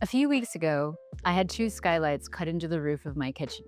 A few weeks ago, I had two skylights cut into the roof of my kitchen.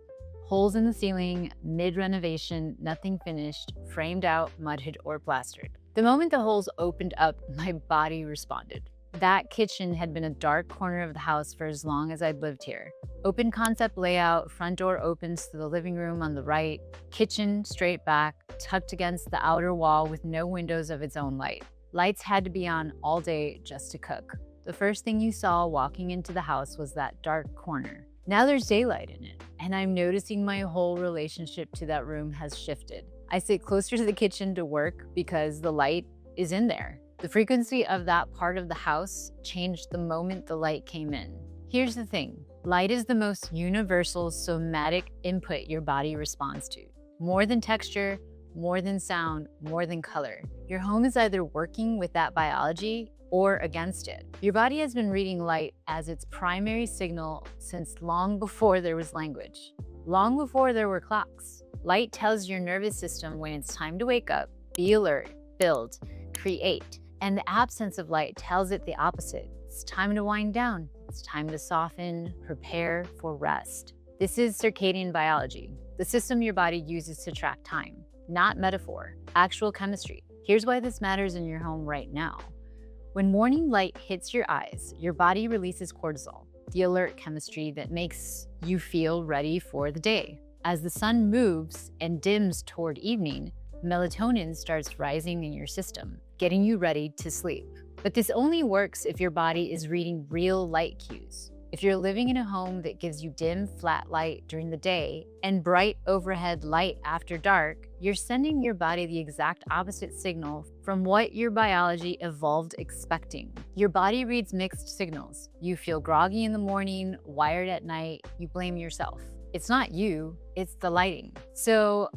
Holes in the ceiling, mid-renovation, nothing finished, framed out, mudded, or plastered. The moment the holes opened up, my body responded. That kitchen had been a dark corner of the house for as long as I'd lived here. Open concept layout, front door opens to the living room on the right, kitchen straight back, tucked against the outer wall with no windows of its own light. Lights had to be on all day just to cook. The first thing you saw walking into the house was that dark corner. Now there's daylight in it, and I'm noticing my whole relationship to that room has shifted. I sit closer to the kitchen to work because the light is in there. The frequency of that part of the house changed the moment the light came in. Here's the thing, light is the most universal somatic input your body responds to. More than texture, more than sound, more than color. Your home is either working with that biology or against it. Your body has been reading light as its primary signal since long before there was language, long before there were clocks. Light tells your nervous system when it's time to wake up, be alert, build, create. And the absence of light tells it the opposite. It's time to wind down. It's time to soften, prepare for rest. This is circadian biology, the system your body uses to track time, not metaphor, actual chemistry. Here's why this matters in your home right now. When morning light hits your eyes, your body releases cortisol, the alert chemistry that makes you feel ready for the day. As the sun moves and dims toward evening, melatonin starts rising in your system, getting you ready to sleep. But this only works if your body is reading real light cues. If you're living in a home that gives you dim, flat light during the day and bright overhead light after dark, you're sending your body the exact opposite signal from what your biology evolved expecting. Your body reads mixed signals. You feel groggy in the morning, wired at night, you blame yourself. It's not you, it's the lighting. So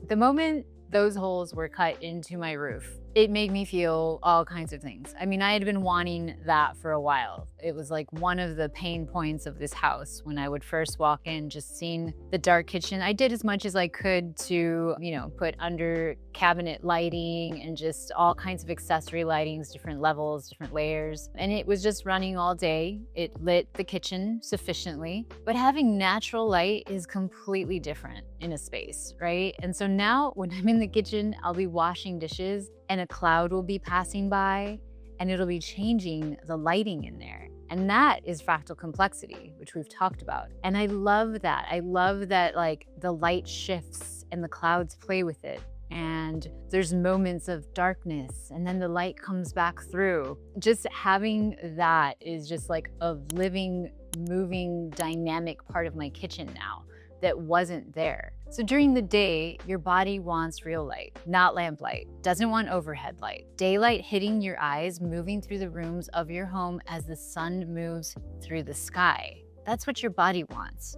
the moment those holes were cut into my roof, it made me feel all kinds of things. I mean, I had been wanting that for a while. It was like one of the pain points of this house when I would first walk in, just seeing the dark kitchen. I did as much as I could to, put under cabinet lighting and just all kinds of accessory lightings, different levels, different layers. And it was just running all day. It lit the kitchen sufficiently, but having natural light is completely different in a space, right? And so now when I'm in the kitchen, I'll be washing dishes and a cloud will be passing by and it'll be changing the lighting in there. And that is fractal complexity, which we've talked about. And I love that. I love that like the light shifts and the clouds play with it. And there's moments of darkness and then the light comes back through. Just having that is just like a living, moving, dynamic part of my kitchen now that wasn't there. So during the day, your body wants real light, not lamplight, doesn't want overhead light. Daylight hitting your eyes, moving through the rooms of your home as the sun moves through the sky. That's what your body wants.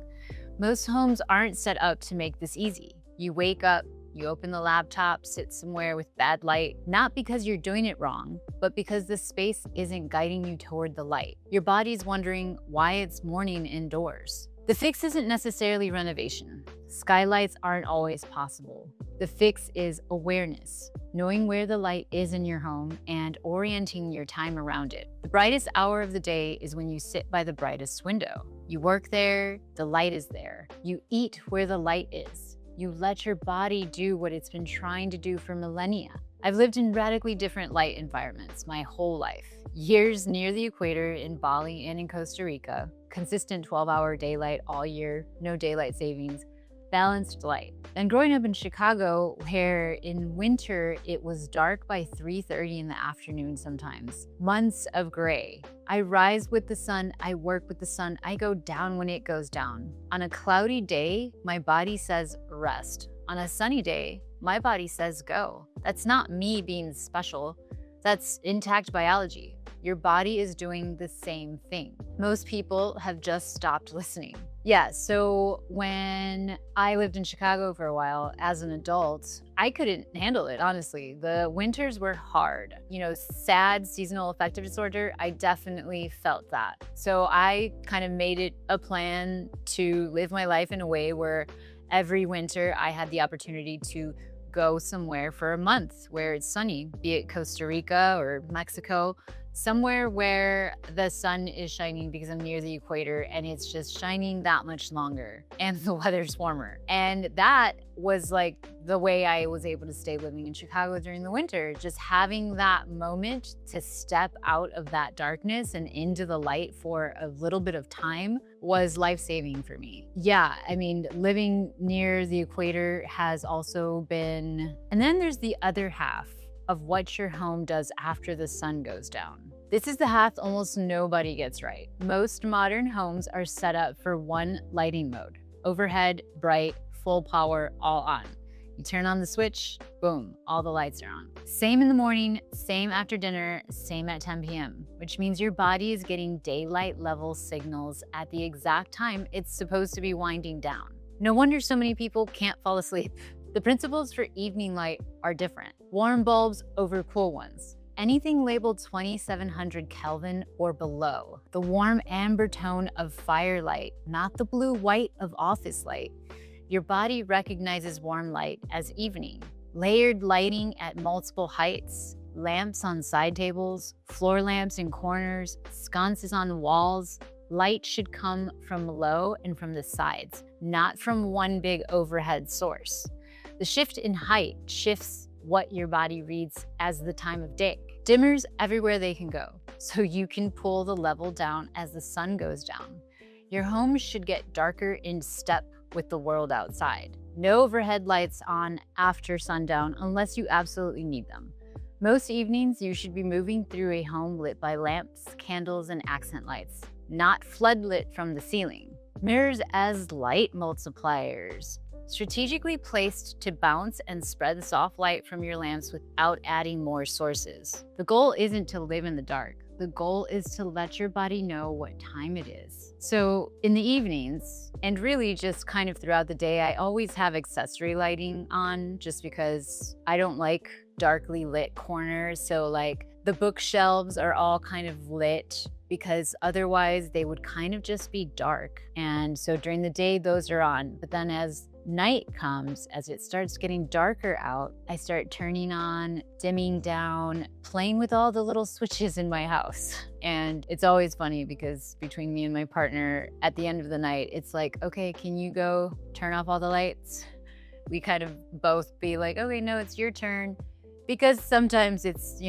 Most homes aren't set up to make this easy. You wake up, you open the laptop, sit somewhere with bad light, not because you're doing it wrong, but because the space isn't guiding you toward the light. Your body's wondering why it's morning indoors. The fix isn't necessarily renovation. Skylights aren't always possible. The fix is awareness, knowing where the light is in your home and orienting your time around it. The brightest hour of the day is when you sit by the brightest window. You work there, the light is there. You eat where the light is. You let your body do what it's been trying to do for millennia. I've lived in radically different light environments my whole life. Years near the equator in Bali and in Costa Rica, consistent 12-hour daylight all year, no daylight savings, balanced light. And growing up in Chicago, where in winter it was dark by 3:30 in the afternoon sometimes, months of gray. I rise with the sun, I work with the sun, I go down when it goes down. On a cloudy day, my body says rest. On a sunny day, my body says go. That's not me being special. That's intact biology. Your body is doing the same thing. Most people have just stopped listening. Yeah, so when I lived in Chicago for a while as an adult, I couldn't handle it, honestly. The winters were hard. SAD, seasonal affective disorder, I definitely felt that. So I kind of made it a plan to live my life in a way where every winter I had the opportunity to go somewhere for a month where it's sunny, be it Costa Rica or Mexico. somewhere where the sun is shining because I'm near the equator and it's just shining that much longer and the weather's warmer. And that was like the way I was able to stay living in Chicago during the winter. Just having that moment to step out of that darkness and into the light for a little bit of time was life-saving for me. Yeah, I mean, living near the equator has also been, and then there's the other half of what your home does after the sun goes down. This is the half almost nobody gets right. Most modern homes are set up for one lighting mode: overhead, bright, full power, all on. You turn on the switch, boom, all the lights are on. Same in the morning, same after dinner, same at 10 p.m., which means your body is getting daylight level signals at the exact time it's supposed to be winding down. No wonder so many people can't fall asleep. The principles for evening light are different. Warm bulbs over cool ones. Anything labeled 2700 Kelvin or below. The warm amber tone of firelight, not the blue-white of office light. Your body recognizes warm light as evening. Layered lighting at multiple heights, lamps on side tables, floor lamps in corners, sconces on walls. Light should come from low and from the sides, not from one big overhead source. The shift in height shifts what your body reads as the time of day. Dimmers everywhere they can go, so you can pull the level down as the sun goes down. Your home should get darker in step with the world outside. No overhead lights on after sundown unless you absolutely need them. Most evenings, you should be moving through a home lit by lamps, candles, and accent lights, not floodlit from the ceiling. Mirrors as light multipliers, strategically placed to bounce and spread the soft light from your lamps without adding more sources. The goal isn't to live in the dark. The goal is to let your body know what time it is. So in the evenings, and really just kind of throughout the day, I always have accessory lighting on just because I don't like darkly lit corners. So like the bookshelves are all kind of lit because otherwise they would kind of just be dark. And so during the day, those are on. But then as night comes, as it starts getting darker out, I start turning on, dimming down, playing with all the little switches in my house. And it's always funny because between me and my partner, at the end of the night, it's like, okay, can you go turn off all the lights? We kind of both be like, okay, no, it's your turn. Because sometimes it's,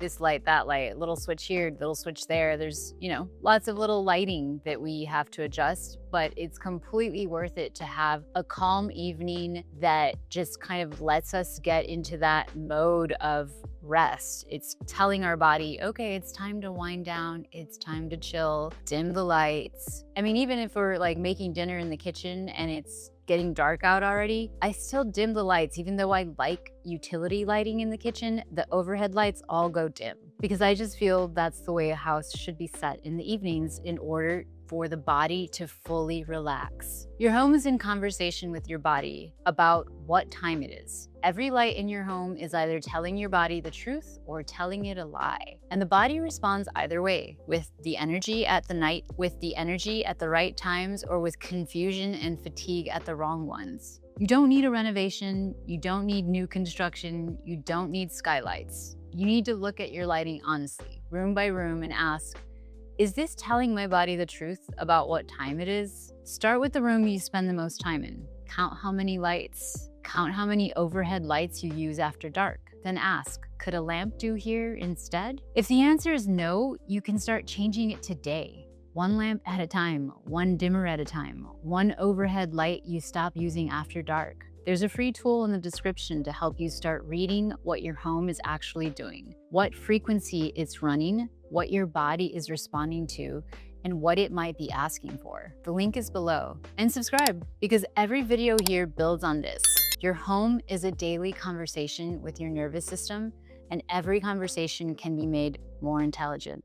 this light, that light, little switch here, little switch there. There's, lots of little lighting that we have to adjust, but it's completely worth it to have a calm evening that just kind of lets us get into that mode of rest. It's telling our body, okay, it's time to wind down. It's time to chill, dim the lights. I mean, even if we're like making dinner in the kitchen and it's getting dark out already, I still dim the lights. Even though I like utility lighting in the kitchen, the overhead lights all go dim because I just feel that's the way a house should be set in the evenings in order for the body to fully relax. Your home is in conversation with your body about what time it is. Every light in your home is either telling your body the truth or telling it a lie. And the body responds either way, with the energy at the right times, or with confusion and fatigue at the wrong ones. You don't need a renovation, you don't need new construction, you don't need skylights. You need to look at your lighting honestly, room by room, and ask, is this telling my body the truth about what time it is? Start with the room you spend the most time in. Count how many lights. Count how many overhead lights you use after dark. Then ask, could a lamp do here instead? If the answer is no, you can start changing it today. One lamp at a time, one dimmer at a time, one overhead light you stop using after dark. There's a free tool in the description to help you start reading what your home is actually doing, what frequency it's running, what your body is responding to, and what it might be asking for. The link is below. And subscribe, because every video here builds on this. Your home is a daily conversation with your nervous system, and every conversation can be made more intelligent.